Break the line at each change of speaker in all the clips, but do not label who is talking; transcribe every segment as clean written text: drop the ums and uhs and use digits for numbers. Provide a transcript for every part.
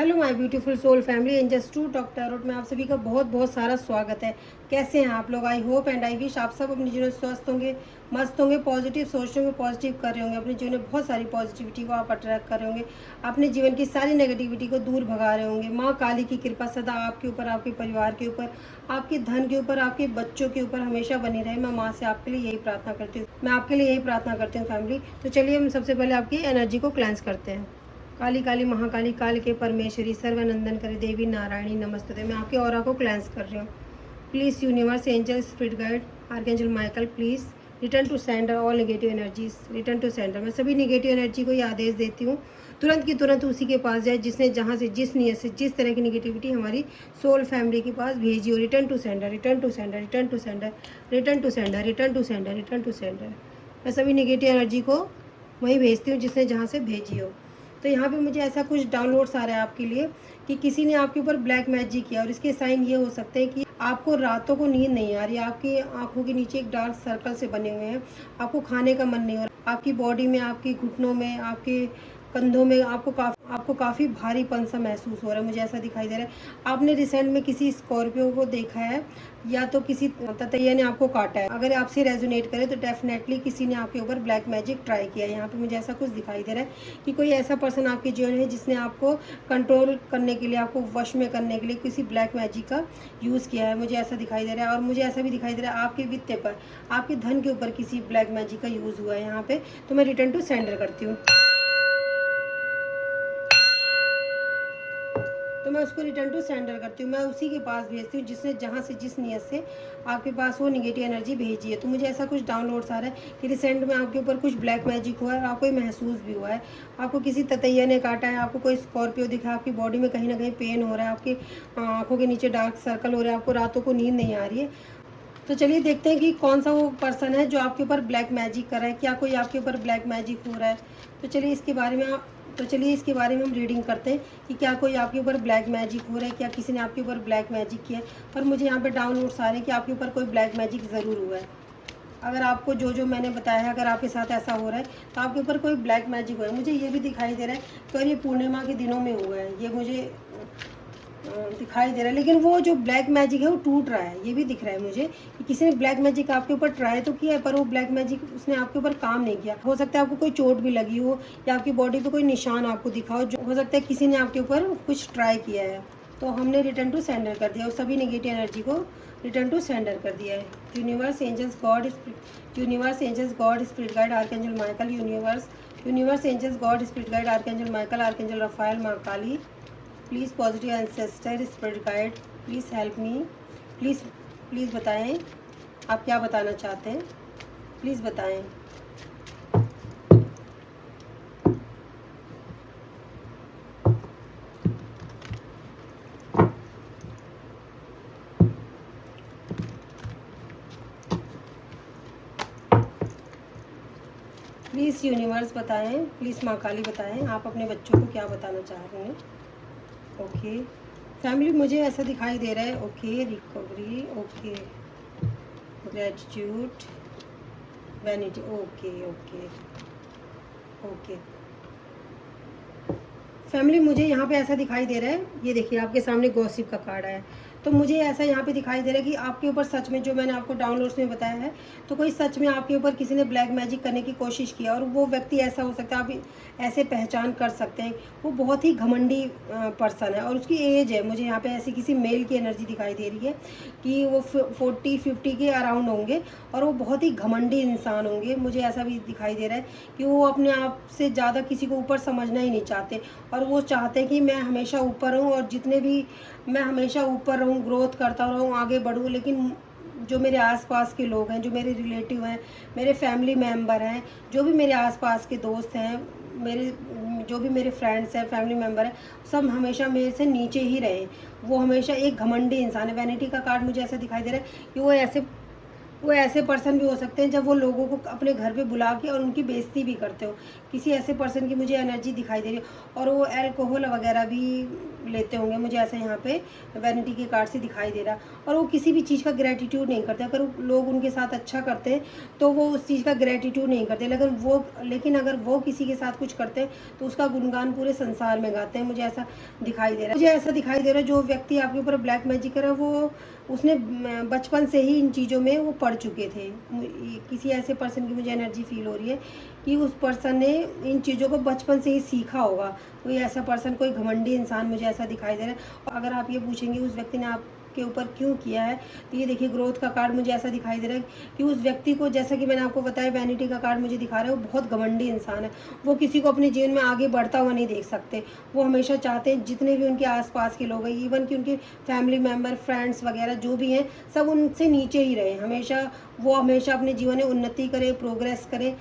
Hello my beautiful soul family angels to talk tarot में आप सभी का बहुत बहुत सारा स्वागत है। कैसे हैं आप लोग? I hope and I wish आप सब अपने जीवन में स्वस्थ होंगे, मस्त होंगे, पॉजिटिव सोच होंगे, पॉजिटिव कर रहे होंगे, अपने जीवन में बहुत सारी पॉजिटिविटी को आप अट्रैक्ट कर रहे होंगे, अपने जीवन की सारी नेगेटिविटी को दूर भगा रहे होंगे। माँ काली की कृपा सदा आपके ऊपर, आपके परिवार के ऊपर, आपके धन के ऊपर, आपके बच्चों के ऊपर हमेशा बनी रहे। मैं माँ से आपके लिए यही प्रार्थना करती हूँ, मैं आपके लिए यही प्रार्थना करती हूँ फैमिली। तो चलिए हम सबसे पहले आपकी एनर्जी को क्लेंस करते हैं। काली काली महाकाली, काल के परमेश्वरी, सर्वनंदन करे देवी नारायणी नमस्ते। मैं आपके ऑरा को क्लेंस कर रही हूँ। Please universe, angel, spirit guide, archangel Michael, please return to center all negative energies, return to center. मैं सभी नेगेटिव एनर्जी को ये आदेश देती हूँ तुरंत की तुरंत उसी के पास जाए जिसने जहाँ से, जिस नीयत से, जिस तरह की नेगेटिविटी हमारी सोल फैमिली के पास भेजी हो। Return to center, return to center, return to center, return to center, return to center, return to center. मैं सभी नेगेटिव एनर्जी को वहीं भेजती हूँ जिसने जहाँ से भेजी हो। तो यहाँ पे मुझे ऐसा कुछ डाउनलोड्स आ रहा है आपके लिए कि किसी ने आपके ऊपर ब्लैक मैजिक किया, और इसके साइन ये हो सकते हैं कि आपको रातों को नींद नहीं आ रही, आपकी आंखों के नीचे एक डार्क सर्कल से बने हुए हैं, आपको खाने का मन नहीं हो रहा, आपकी बॉडी में, आपकी घुटनों में, आपके कंधों में आपको काफ़ी भारीपन सा महसूस हो रहा है। मुझे ऐसा दिखाई दे रहा है आपने रिसेंट में किसी स्कॉर्पियो को देखा है, या तो किसी ततैया ने आपको काटा है। अगर आपसे रेजोनेट करे तो डेफिनेटली किसी ने आपके ऊपर ब्लैक मैजिक ट्राई किया है। यहाँ पे मुझे ऐसा कुछ दिखाई दे रहा है कि कोई ऐसा पर्सन आपके जीवन में है जिसने आपको कंट्रोल करने के लिए, आपको वश में करने के लिए किसी ब्लैक मैजिक का यूज़ किया है। मुझे ऐसा दिखाई दे रहा है। और मुझे ऐसा भी दिखाई दे रहा है आपके वित्त पर, आपके धन के ऊपर किसी ब्लैक मैजिक का यूज़ हुआ है यहाँ पे। तो मैं रिटर्न टू सेंडर करती हूँ। तो मैं उसको रिटर्न टू सेंडर करती हूँ, मैं उसी के पास भेजती हूँ जिसने जहाँ से, जिस नियत से आपके पास वो निगेटिव एनर्जी भेजी है। तो मुझे ऐसा कुछ डाउनलोड्स आ रहा है कि रिसेंट में आपके ऊपर कुछ ब्लैक मैजिक हुआ है और आपको ये महसूस भी हुआ है। आपको किसी ततैया ने काटा है, आपको कोई स्कॉर्पियो दिखा है, आपकी बॉडी में कहीं ना कहीं पेन हो रहा है, आपकी आँखों के नीचे डार्क सर्कल हो रहा है, आपको रातों को नींद नहीं आ रही है। तो चलिए देखते हैं कि कौन सा वो पर्सन है जो आपके ऊपर ब्लैक मैजिक कर रहा है। क्या कोई आपके ऊपर ब्लैक मैजिक हो रहा है? तो चलिए इसके बारे में हम रीडिंग करते हैं कि क्या कोई आपके ऊपर ब्लैक मैजिक हो रहा है, क्या किसी ने आपके ऊपर ब्लैक मैजिक किया है। पर मुझे यहाँ पे डाउनलोड्स आ रहे हैं कि आपके ऊपर कोई ब्लैक मैजिक ज़रूर हुआ है। अगर आपको जो जो मैंने बताया है, अगर आपके साथ ऐसा हो रहा है तो आपके ऊपर कोई ब्लैक मैजिक हुआ है। मुझे ये भी दिखाई दे रहा है कि और ये पूर्णिमा के दिनों में हुआ है, ये मुझे दिखाई दे रहा है। लेकिन वो जो ब्लैक मैजिक है वो टूट रहा है, ये भी दिख रहा है मुझे कि किसी ने ब्लैक मैजिक आपके ऊपर ट्राई तो किया है, पर वो ब्लैक मैजिक उसने आपके ऊपर काम नहीं किया। हो सकता है आपको कोई चोट भी लगी हो, या आपकी बॉडी पे कोई निशान आपको दिखा हो, जो हो सकता है किसी ने आपके ऊपर कुछ ट्राई किया है। तो हमने रिटर्न टू सेंडर कर दिया, और सभी नेगेटिव एनर्जी को रिटर्न टू सेंडर कर दिया है। Universe, angels, God, spirit guide, archangel Michael, universe, angels, God, spirit guide, archangel Michael, archangel Raphael, माँ Kali, please positive ancestor, spirit guide, please help me. Please बताएं आप क्या बताना चाहते हैं, प्लीज़ बताएं। प्लीज़ यूनिवर्स बताएं, प्लीज़ माँ काली बताएं आप अपने बच्चों को क्या बताना चाह रहे हैं। ओके फैमिली, मुझे ऐसा दिखाई दे रहा है। Okay recovery, okay gratitude, vanity, okay okay okay family, मुझे यहाँ पे ऐसा दिखाई दे रहा है, ये देखिए आपके सामने गॉसिप का कार्ड है। तो मुझे ऐसा यहाँ पे दिखाई दे रहा है कि आपके ऊपर सच में, जो मैंने आपको डाउनलोड्स में बताया है, तो कोई सच में आपके ऊपर किसी ने ब्लैक मैजिक करने की कोशिश किया। और वो व्यक्ति ऐसा हो सकता है, आप ऐसे पहचान कर सकते हैं, वो बहुत ही घमंडी पर्सन है, और उसकी एज है, मुझे यहाँ पे ऐसी किसी मेल की एनर्जी दिखाई दे रही है कि वो 40-50 के अराउंड होंगे, और वो बहुत ही घमंडी इंसान होंगे। मुझे ऐसा भी दिखाई दे रहा है कि वो अपने आप से ज़्यादा किसी को ऊपर समझना ही नहीं चाहते, और वो चाहते हैं कि मैं हमेशा ऊपर रहूं, और जितने भी मैं हमेशा ऊपर रहूं, ग्रोथ करता रहूं, आगे बढ़ूं। लेकिन जो मेरे आसपास के लोग हैं, जो मेरे रिलेटिव हैं, मेरे फैमिली मेम्बर हैं, जो भी मेरे आसपास के दोस्त हैं, मेरे जो भी मेरे फ्रेंड्स हैं, फैमिली मेम्बर हैं, सब हमेशा मेरे से नीचे ही रहे। वो हमेशा एक घमंडी इंसान है। वैनिटी का कार्ड मुझे ऐसा दिखाई दे रहा है कि वो ऐसे पर्सन भी हो सकते हैं जब वो लोगों को अपने घर पे बुला के और उनकी बेइज्जती भी करते हो। किसी ऐसे पर्सन की मुझे एनर्जी दिखाई दे रही है। और वो अल्कोहल वगैरह भी लेते होंगे, मुझे ऐसा यहाँ पे वैनिटी के कार्ड से दिखाई दे रहा। और वो किसी भी चीज़ का ग्रेटिट्यूड नहीं करते। अगर लोग उनके साथ अच्छा करते हैं तो वो उस चीज़ का ग्रेटिट्यूड नहीं करते, लेकिन अगर वो किसी के साथ कुछ करते हैं तो उसका गुणगान पूरे संसार में गाते हैं। मुझे ऐसा दिखाई दे रहा है। मुझे ऐसा दिखाई दे रहा है जो व्यक्ति आपके ऊपर ब्लैक मैजिक कर रहा है वो उसने बचपन से ही इन चीज़ों में वो पढ़ चुके थे। किसी ऐसे पर्सन की मुझे एनर्जी फील हो रही है कि उस पर्सन ने इन चीज़ों को बचपन से ही सीखा होगा। कोई ऐसा पर्सन, कोई घमंडी इंसान मुझे ऐसा दिखाई दे रहा है। और अगर आप ये पूछेंगे उस व्यक्ति ने आपके ऊपर क्यों किया है, तो ये देखिए ग्रोथ का कार्ड मुझे ऐसा दिखाई दे रहा है कि उस व्यक्ति को, जैसा कि मैंने आपको बताया वैनिटी का कार्ड मुझे दिखा रहा है, वो बहुत घमंडी इंसान है। वो किसी को अपने जीवन में आगे बढ़ता हुआ नहीं देख सकते। वो हमेशा चाहते हैं जितने भी उनके आसपास के लोग हैं, इवन कि उनके फैमिली मेम्बर, फ्रेंड्स वगैरह जो भी हैं, सब उनसे नीचे ही रहे। वो हमेशा अपने जीवन में उन्नति करें, प्रोग्रेस करें।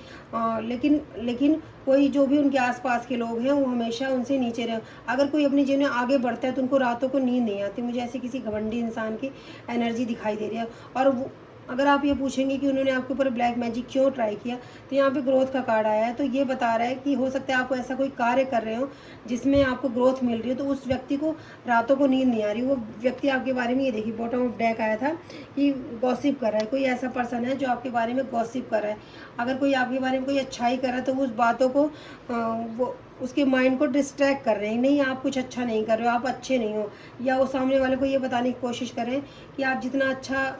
लेकिन कोई जो भी उनके आसपास के लोग हैं वो हमेशा उनसे नीचे रहे। अगर कोई अपने जीवन में आगे बढ़ता है तो उनको रातों को नींद नहीं आती। मुझे ऐसे किसी घमंडी इंसान की एनर्जी दिखाई दे रही है। और वो, अगर आप ये पूछेंगे कि उन्होंने आपके ऊपर ब्लैक मैजिक क्यों ट्राई किया, तो यहाँ पे ग्रोथ का कार्ड आया है। तो ये बता रहा है कि हो सकता है आप ऐसा कोई कार्य कर रहे हो जिसमें आपको ग्रोथ मिल रही है, तो उस व्यक्ति को रातों को नींद नहीं आ रही। वो व्यक्ति आपके बारे में, ये देखिए बॉटम ऑफ डेक आया था कि गॉसिप कर रहा है। कोई ऐसा पर्सन है जो आपके बारे में गॉसिप कर रहा है। अगर कोई आपके बारे में कोई अच्छाई कर रहा है तो उस बातों को वो उसके माइंड को डिस्ट्रैक्ट कर रहे हैं। नहीं, आप कुछ अच्छा नहीं कर रहे हो, आप अच्छे नहीं हो, या वो सामने वाले को ये बताने की कोशिश कर रहे हैं कि आप जितना अच्छा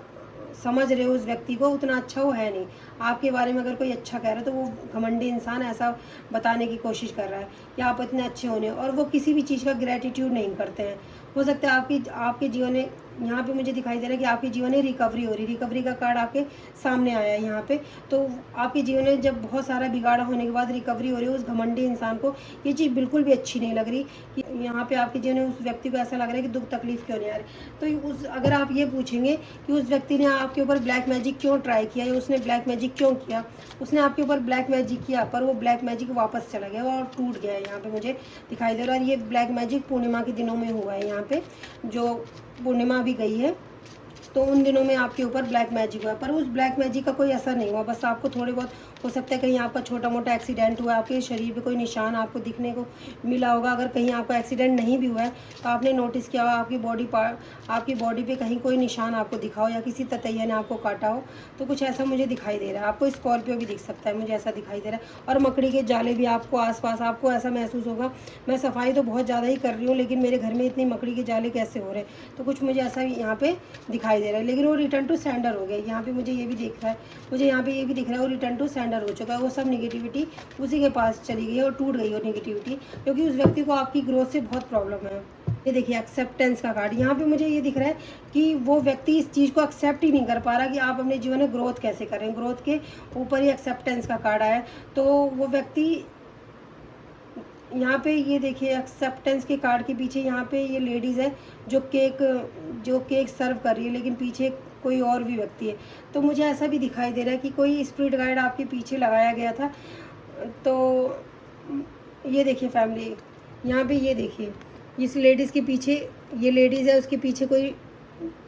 समझ रहे हो उस व्यक्ति को उतना अच्छा वो है नहीं। आपके बारे में अगर कोई अच्छा कह रहा है तो वो घमंडी इंसान ऐसा बताने की कोशिश कर रहा है कि आप इतने अच्छे होने, और वो किसी भी चीज़ का ग्रेटिट्यूड नहीं करते हैं। हो सकता है आपके जीवन में, यहाँ पे मुझे दिखाई दे रहा है कि आपके जीवन में रिकवरी हो रही। रिकवरी का कार्ड आपके सामने आया है यहाँ पे। तो आपके जीवन में जब बहुत सारा बिगाड़ा होने के बाद रिकवरी हो रही है, उस घमंडी इंसान को ये चीज़ बिल्कुल भी अच्छी नहीं लग रही कि यहाँ पे आपके जीवन में उस व्यक्ति को ऐसा लग रहा है कि दुख तकलीफ क्यों नहीं आ रही। तो अगर आप ये पूछेंगे कि उस व्यक्ति ने आपके ऊपर ब्लैक मैजिक क्यों ट्राई किया या उसने ब्लैक मैजिक क्यों किया, उसने आपके ऊपर ब्लैक मैजिक किया पर वो ब्लैक मैजिक वापस चला गया और टूट गया है, यहाँ पे मुझे दिखाई दे रहा है। और ये ब्लैक मैजिक पूर्णिमा के दिनों में हुआ है। यहाँ पे जो पूर्णिमा भी गई है तो उन दिनों में आपके ऊपर ब्लैक मैजिक हुआ, पर उस ब्लैक मैजिक का कोई असर नहीं हुआ। बस आपको थोड़े बहुत, हो सकता है कहीं आपका छोटा मोटा एक्सीडेंट हुआ, आपके शरीर पे कोई निशान आपको दिखने को मिला होगा। अगर कहीं आपका एक्सीडेंट नहीं भी हुआ है तो आपने नोटिस किया हो आपकी बॉडी पे कहीं कोई निशान आपको दिखा हो या किसी ततैया ने आपको काटा हो, तो कुछ ऐसा मुझे दिखाई दे रहा है। आपको स्कॉर्पियो भी दिख सकता है, मुझे ऐसा दिखाई दे रहा है। और मकड़ी के जाले भी आपको आसपास, आपको ऐसा महसूस होगा मैं सफाई तो बहुत ज़्यादा ही कर रही हूँ लेकिन मेरे घर में इतनी मकड़ी के जाले कैसे हो रहे हैं, तो कुछ मुझे ऐसा यहाँ पे दिखाई दे रहा है। लेकिन वो रिटर्न टू सेंडर हो गया। यहाँ पे मुझे ये भी दिख रहा है, मुझे यहाँ पे ये भी दिख रहा है वो रिटर्न टू सेंडर हो चुका है। वो सब नेगेटिविटी उसी के पास चली गई है और टूट गई हो नेगेटिविटी, क्योंकि उस व्यक्ति को आपकी ग्रोथ से बहुत प्रॉब्लम है। ये देखिए एक्सेप्टेंस का कार्ड, यहाँ पे मुझे ये दिख रहा है कि वो व्यक्ति इस चीज़ को एक्सेप्ट ही नहीं कर पा रहा कि आप अपने जीवन में ग्रोथ कैसे करें। ग्रोथ के ऊपर ही एक्सेप्टेंस का कार्ड आया, तो वो व्यक्ति यहाँ पे, ये देखिए एक्सेप्टेंस के कार्ड के पीछे यहाँ पे ये लेडीज़ है जो केक सर्व कर रही है, लेकिन पीछे कोई और भी व्यक्ति है। तो मुझे ऐसा भी दिखाई दे रहा है कि कोई स्पिरिट गाइड आपके पीछे लगाया गया था। तो ये देखिए फैमिली, यहाँ पे ये देखिए इस लेडीज़ के पीछे, ये लेडीज़ है उसके पीछे कोई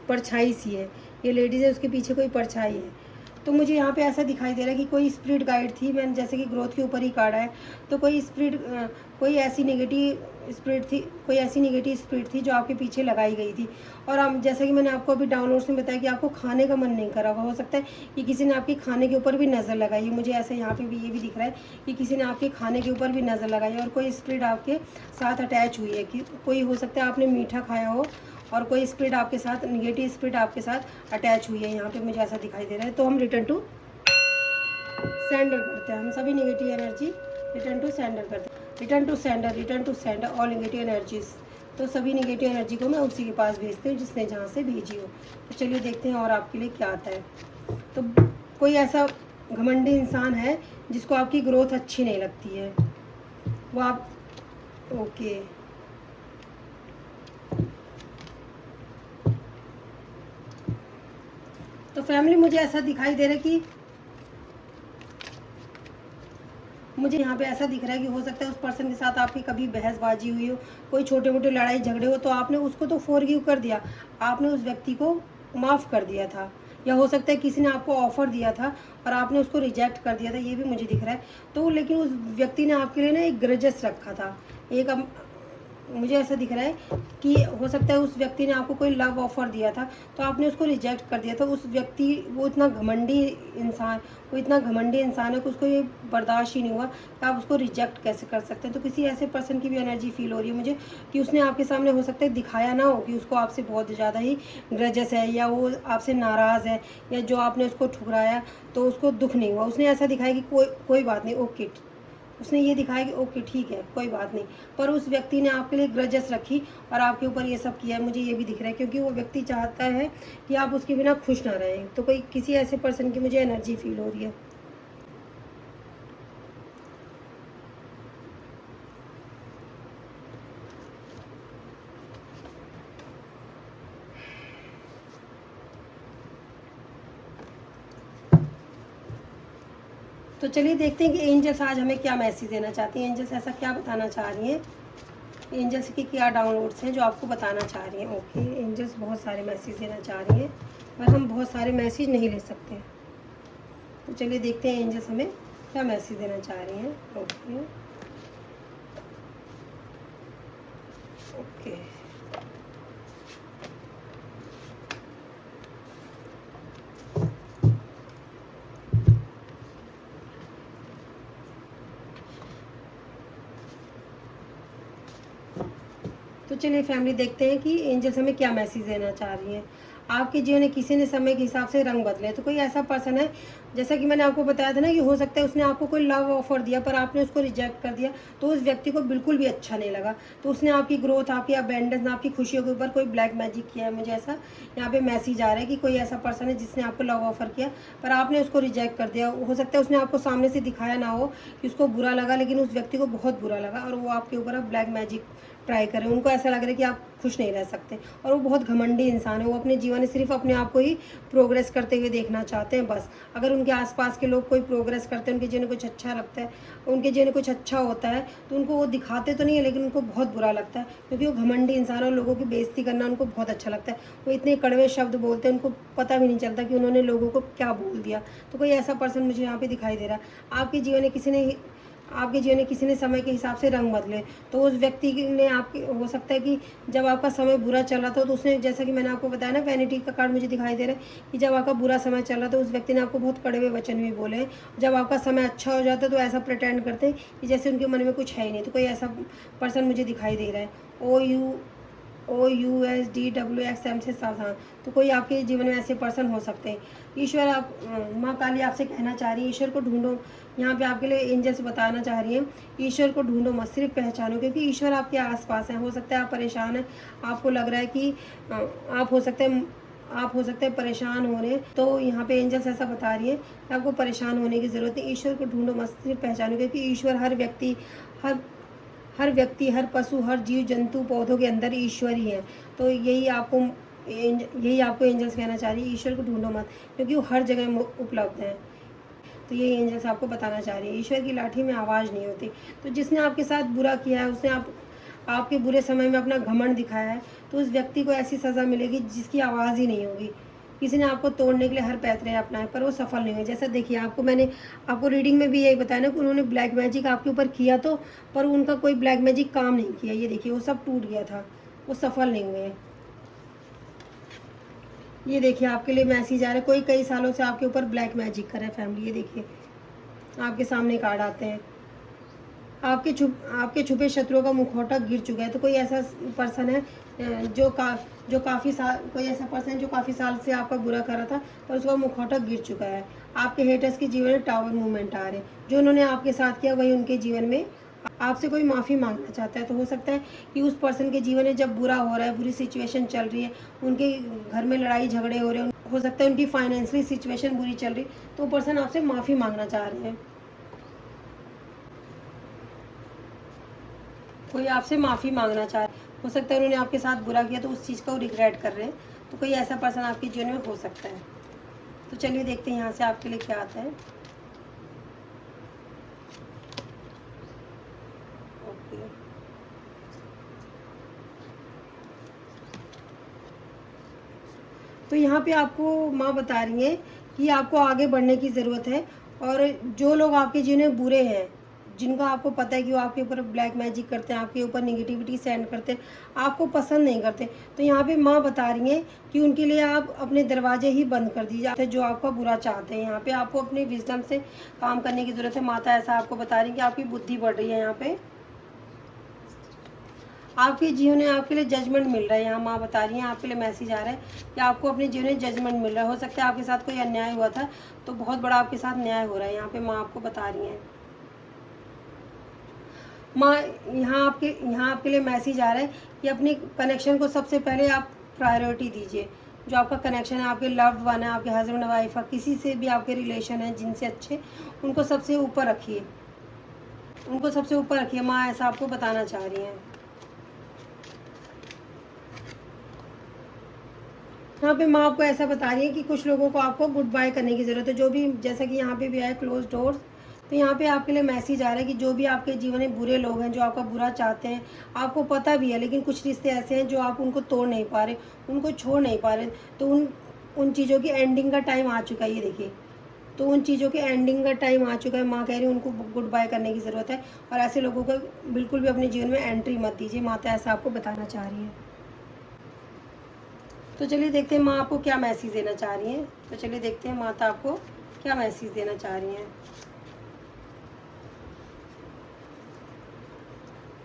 परछाई सी है, ये लेडीज़ है उसके पीछे कोई परछाई है। तो मुझे यहाँ पे ऐसा दिखाई दे रहा है कि कोई स्पिरिट गाइड थी। मैंने जैसे कि ग्रोथ के ऊपर ही कार्ड है, तो कोई ऐसी नेगेटिव स्पिरिट थी जो आपके पीछे लगाई गई थी। और हम, जैसा कि मैंने आपको अभी डाउनलोड्स में बताया कि आपको खाने का मन नहीं करा होगा। हो सकता है कि किसी ने आपके खाने के ऊपर भी नज़र लगाई है। मुझे ऐसा यहाँ पे भी ये भी दिख रहा है कि किसी ने आपके खाने के ऊपर भी नज़र लगाई है और कोई स्पिरिट आपके साथ अटैच हुई है। कि कोई, हो सकता है आपने मीठा खाया हो और कोई स्पिरिट आपके साथ, निगेटिव स्पिरिट आपके साथ अटैच हुई है। यहाँ पे मुझे ऐसा दिखाई दे रहा है। तो हम रिटर्न टू सेंडर करते हैं, हम सभी negative energy return to sender करते हैं। Return to sender all negative energies. तो सभी नेगेटिव एनर्जी को मैं उसी के पास भेजती हूँ जिसने जहाँ से भेजी हो। तो चलिए देखते हैं और आपके लिए क्या आता है। तो कोई ऐसा घमंडी इंसान है जिसको आपकी ग्रोथ अच्छी नहीं लगती है, वो आप, ओके, तो फैमिली मुझे ऐसा दिखाई दे रहा है कि मुझे यहाँ पे ऐसा दिख रहा है कि हो सकता है उस पर्सन के साथ आपकी कभी बहसबाजी हुई हो, कोई छोटे मोटे लड़ाई झगड़े हो, तो आपने उसको तो फॉरगिव कर दिया, आपने उस व्यक्ति को माफ़ कर दिया था। या हो सकता है किसी ने आपको ऑफ़र दिया था और आपने उसको रिजेक्ट कर दिया था, ये भी मुझे दिख रहा है। तो लेकिन उस व्यक्ति ने आपके लिए ना एक ग्रजेस रखा था, मुझे ऐसा दिख रहा है कि हो सकता है उस व्यक्ति ने आपको कोई लव ऑफ़र दिया था, तो आपने उसको रिजेक्ट कर दिया था। उस व्यक्ति वो इतना घमंडी इंसान है कि उसको ये बर्दाश्त ही नहीं हुआ कि आप उसको रिजेक्ट कैसे कर सकते हैं। तो किसी ऐसे पर्सन की भी एनर्जी फ़ील हो रही है मुझे कि उसने आपके सामने हो सकता है दिखाया ना हो कि उसको आपसे बहुत ज़्यादा ही ग्रजेस है, या वो आपसे नाराज़ है, या जो आपने उसको ठुकराया तो उसको दुःख नहीं हुआ। उसने ऐसा दिखाया कि कोई बात नहीं, ओके। उसने ये दिखाया कि ओके ठीक है, कोई बात नहीं। पर उस व्यक्ति ने आपके लिए ग्रजेस रखी और आपके ऊपर ये सब किया है, मुझे ये भी दिख रहा है, क्योंकि वो व्यक्ति चाहता है कि आप उसके बिना खुश ना रहें। तो कोई किसी ऐसे पर्सन की मुझे एनर्जी फ़ील हो रही है। तो चलिए देखते हैं कि एंजल्स आज हमें क्या मैसेज देना चाहती हैं। एंजल्स ऐसा क्या बताना चाह रही हैं, एंजल्स के क्या डाउनलोड्स हैं जो आपको बताना चाह रही हैं। ओके, एंजल्स बहुत सारे मैसेज देना चाह रही हैं, पर हम बहुत सारे मैसेज नहीं ले सकते। तो चलिए देखते हैं एंजल्स हमें क्या मैसेज देना चाह रही हैं। ओके ओके, तो चलिए फैमिली देखते हैं कि एंजल्स हमें क्या मैसेज देना चाह रही हैं। आपके जीवन में किसी ने समय के हिसाब से रंग बदले, तो कोई ऐसा पर्सन है, जैसा कि मैंने आपको बताया था ना, कि हो सकता है उसने आपको कोई लव ऑफर दिया पर आपने उसको रिजेक्ट कर दिया, तो उस व्यक्ति को बिल्कुल भी अच्छा नहीं लगा। तो उसने आपकी ग्रोथ, आपकी अबेंडेंस, आपकी खुशियों के ऊपर कोई ब्लैक मैजिक किया है। मुझे ऐसा यहाँ पे मैसेज आ रहा है कि कोई ऐसा पर्सन है जिसने आपको लव ऑफर किया पर आपने उसको रिजेक्ट कर दिया। हो सकता है उसने आपको सामने से दिखाया ना हो कि उसको बुरा लगा, लेकिन उस व्यक्ति को बहुत बुरा लगा और वो आपके ऊपर अब ब्लैक मैजिक ट्राई करें। उनको ऐसा लग रहा है कि आप खुश नहीं रह सकते, और वो बहुत घमंडी इंसान है। वो अपने जीवन में सिर्फ अपने आप को ही प्रोग्रेस करते हुए देखना चाहते हैं बस। अगर उनके आसपास के लोग कोई प्रोग्रेस करते हैं, उनके जीवन में कुछ अच्छा लगता है, उनके जीवन में कुछ अच्छा होता है, तो उनको वो दिखाते तो नहीं है, लेकिन उनको बहुत बुरा लगता है, क्योंकि वो घमंडी इंसान है और लोगों की बेइज्जती करना उनको बहुत अच्छा लगता है। वो इतने कड़वे शब्द बोलते हैं, उनको पता भी नहीं चलता कि उन्होंने लोगों को क्या बोल दिया। तो कोई ऐसा पर्सन मुझे यहाँ पे दिखाई दे रहा है। आपके जीवन में किसी ने समय के हिसाब से रंग बदले, तो उस व्यक्ति ने आपके, हो सकता है कि जब आपका समय बुरा चल रहा था तो उसने, जैसा कि मैंने आपको बताया ना, वैनिटी का कार्ड मुझे दिखाई दे रहा है कि जब आपका बुरा समय चल रहा था उस व्यक्ति ने आपको बहुत कड़वे वचन भी बोले हैं। जब आपका समय अच्छा हो जाता है तो ऐसा प्रिटेंड करते हैं कि जैसे उनके मन में कुछ है ही नहीं। तो कोई ऐसा पर्सन मुझे दिखाई दे रहा है। OUSDWXM से सावधान। तो कोई आपके जीवन में ऐसे पर्सन हो सकते हैं। ईश्वर, आप माँ काली आपसे कहना चाह रही है, ईश्वर को ढूंढो। यहाँ पे आपके लिए एंजल्स बताना चाह रही हैं, ईश्वर को ढूंढो मत, सिर्फ पहचानो, क्योंकि ईश्वर आपके आसपास है। हो सकता है आप परेशान हैं, आपको लग रहा है कि आप हो सकते हैं परेशान हो रहे हैं। तो यहाँ पे एंजल्स ऐसा बता रही है कि आपको परेशान होने की ज़रूरत नहीं। ईश्वर को ढूंढो मत, सिर्फ पहचानो, क्योंकि ईश्वर हर हर पशु, हर जीव जंतु, पौधों के अंदर ईश्वर ही है। तो यही आपको एंजल्स कहना चाह रही है, ईश्वर को ढूंढो मत, क्योंकि वो हर जगह उपलब्ध है। तो ये एंजल्स आपको बताना चाह रही है, ईश्वर की लाठी में आवाज़ नहीं होती। तो जिसने आपके साथ बुरा किया है, उसने आपके बुरे समय में अपना घमंड दिखाया है, तो उस व्यक्ति को ऐसी सज़ा मिलेगी जिसकी आवाज़ ही नहीं होगी। किसी ने आपको तोड़ने के लिए हर पैतरे अपनाए पर वो सफल नहीं हुए। जैसा देखिए, मैंने आपको रीडिंग में भी यही बताया ना कि उन्होंने ब्लैक मैजिक आपके ऊपर किया, तो पर उनका कोई ब्लैक मैजिक काम नहीं किया। ये देखिए, वो सब टूट गया था, वो सफल नहीं हुए। ये देखिए, आपके लिए मैसेज आ रहा है, कोई कई सालों से आपके ऊपर ब्लैक मैजिक कर रहा है फैमिली। ये देखिए, आपके सामने कार्ड आते हैं, आपके छुपे शत्रुओं का मुखौटा गिर चुका है। तो कोई ऐसा पर्सन है जो काफ़ी साल, कोई ऐसा पर्सन है जो काफ़ी साल से आपका बुरा कर रहा था, पर उसका मुखौटा गिर चुका है। आपके हेटर्स के जीवन में टावर मूवमेंट आ रहे हैं। जो उन्होंने आपके साथ किया वही उनके जीवन में आपसे कोई माफ़ी मांगना चाहता है। तो हो सकता है कि उस पर्सन के जीवन में जब बुरा हो रहा है, बुरी सिचुएशन चल रही है, उनके घर में लड़ाई झगड़े हो रहे हैं, हो सकता है उनकी फाइनेंशियली सिचुएशन बुरी चल रही, तो वो पर्सन आपसे माफ़ी मांगना चाह रहे हैं। कोई आपसे माफ़ी मांगना चाह रहे, हो सकता है उन्होंने आपके साथ बुरा किया तो उस चीज़ का वो रिग्रेट कर रहे हैं। तो कोई ऐसा पर्सन आपके जीवन में हो सकता है। तो चलिए देखते हैं यहाँ से आपके लिए क्या आता है। ओके, तो यहाँ पे आपको माँ बता रही हैं कि आपको आगे बढ़ने की ज़रूरत है, और जो लोग आपके जीवन में बुरे हैं, जिनका आपको पता है कि वो आपके ऊपर ब्लैक मैजिक करते हैं, आपके ऊपर नेगेटिविटी सेंड करते हैं, आपको पसंद नहीं करते, तो यहाँ पे माँ बता रही हैं कि उनके लिए आप अपने दरवाजे ही बंद कर दीजिए, जो आपका बुरा चाहते हैं। यहाँ पे आपको अपनी विजडम से काम करने की ज़रूरत है। माता ऐसा आपको बता रही है कि आपकी बुद्धि बढ़ रही है, यहाँ पे आपके जीवन में आपके लिए जजमेंट मिल रहा है। यहाँ माँ बता रही हैं, आपके लिए मैसेज आ रहा है कि आपको अपने जीवन में जजमेंट मिल रहा है। हो सकता है आपके साथ कोई अन्याय हुआ था, तो बहुत बड़ा आपके साथ न्याय हो रहा है। यहाँ पे माँ आपको बता रही हैं। माँ यहाँ आपके लिए मैसेज आ रहा है कि अपने कनेक्शन को सबसे पहले आप प्रायोरिटी दीजिए। जो आपका कनेक्शन है, आपके लव्ड वन है, आपके हस्बैंड वाइफ है, किसी से भी आपके रिलेशन है जिनसे अच्छे, उनको सबसे ऊपर रखिए, उनको सबसे ऊपर रखिए। माँ ऐसा आपको बताना चाह रही हैं। यहाँ पे माँ आपको ऐसा बता रही है कि कुछ लोगों को आपको गुड बाय करने की ज़रूरत है। जो भी, जैसा कि यहाँ पे भी आया क्लोज डोर्स, तो यहाँ पे आपके लिए मैसेज आ रहा है कि जो भी आपके जीवन में बुरे लोग हैं, जो आपका बुरा चाहते हैं, आपको पता भी है, लेकिन कुछ रिश्ते ऐसे हैं जो आप उनको तोड़ नहीं पा रहे, उनको छोड़ नहीं पा रहे, तो उन चीज़ों की एंडिंग का टाइम आ चुका है। ये देखिए, तो उन चीज़ों के एंडिंग का टाइम आ चुका है। माँ कह रही है उनको गुड बाय करने की ज़रूरत है, और ऐसे लोगों को बिल्कुल भी अपने जीवन में एंट्री मत दीजिए। माता ऐसा आपको बताना चाह रही है। तो चलिए देखते हैं माँ आपको क्या मैसेज देना चाह रही हैं। तो चलिए देखते हैं माता आपको क्या मैसेज देना चाह रही हैं।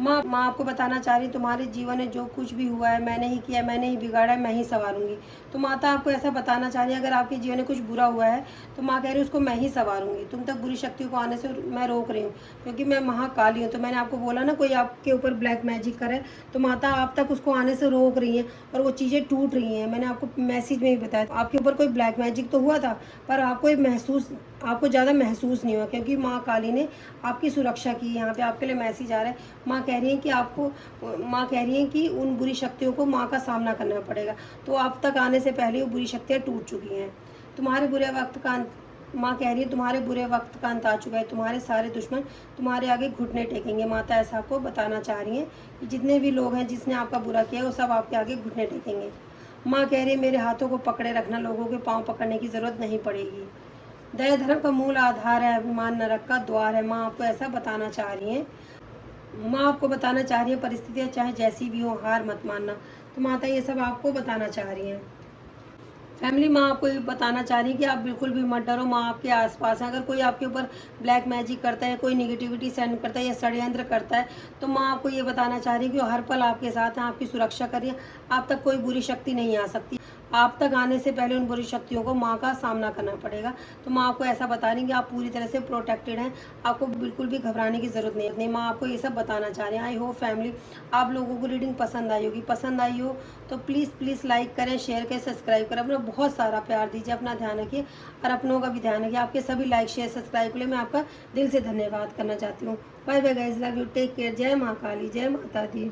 माँ आपको बताना चाह रही, तुम्हारे जीवन में जो कुछ भी हुआ है मैंने ही किया, मैंने ही बिगाड़ा है, मैं ही संवारूंगी। तो माता आपको ऐसा बताना चाह रही है, अगर आपके जीवन में कुछ बुरा हुआ है तो माँ कह रही है उसको मैं ही संवारूंगी। तुम तक बुरी शक्तियों को आने से मैं रोक रही हूँ, क्योंकि मैं महाकाली हूँ। तो मैंने आपको बोला ना, कोई आपके ऊपर ब्लैक मैजिक करे, तो माता आप तक उसको आने से रोक रही है, और वो चीज़ें टूट रही हैं। मैंने आपको मैसेज में ही बताया, आपके ऊपर कोई ब्लैक मैजिक तो हुआ था, पर आपको ज़्यादा महसूस नहीं हुआ, क्योंकि माँ काली ने आपकी सुरक्षा की। यहाँ पे आपके लिए मैसेज आ रहा है। माँ कह रही है कि उन बुरी शक्तियों को माँ का सामना करना पड़ेगा। तो आप तक आने से पहले वो बुरी शक्तियाँ टूट चुकी हैं। तुम्हारे बुरे वक्त का माँ कह रही है तुम्हारे बुरे वक्त का अंत आ चुका है। तुम्हारे सारे दुश्मन तुम्हारे आगे घुटने टेकेंगे। माता ऐसा आपको बताना चाह रही हैं कि जितने भी लोग हैं जिसने आपका बुरा किया वो सब आपके आगे घुटने टेकेंगे। माँ कह रही है मेरे हाथों को पकड़े रखना, लोगों के पाँव पकड़ने की ज़रूरत नहीं पड़ेगी। दया धर्म का मूल आधार है, अभिमान नरक का द्वार है। माँ आपको ऐसा बताना चाह रही हैं। माँ आपको बताना चाह रही है परिस्थितियाँ चाहे जैसी भी हो, हार मत मानना। तो माता ये सब आपको बताना चाह रही हैं। फैमिली, माँ आपको ये बताना चाह रही है कि आप बिल्कुल भी मत डरो, माँ आपके आसपास है। अगर कोई आपके ऊपर ब्लैक मैजिक करता है, कोई निगेटिविटी सेंड करता है या षड्यंत्र करता है, तो माँ आपको ये बताना चाह रही है कि वो हर पल आपके साथ हैं, आपकी सुरक्षा करिए। आप तक कोई बुरी शक्ति नहीं आ सकती। आप तक आने से पहले उन बुरी शक्तियों को माँ का सामना करना पड़ेगा। तो माँ आपको ऐसा बता रही है कि आप पूरी तरह से प्रोटेक्टेड हैं, आपको बिल्कुल भी घबराने की ज़रूरत नहीं। माँ आपको ये सब बताना चाह रही हैं। आई होप फैमिली आप लोगों को रीडिंग पसंद आई होगी। पसंद आई हो तो प्लीज़ लाइक करें, शेयर करें, सब्सक्राइब करें। अपना बहुत सारा प्यार दीजिए, अपना ध्यान रखिए और अपनों का भी ध्यान रखिए। आपके सभी लाइक शेयर सब्सक्राइब के लिए मैं आपका दिल से धन्यवाद करना चाहती हूँ। Bye bye guys, love you, take care. जय माँ काली, जय माता दी।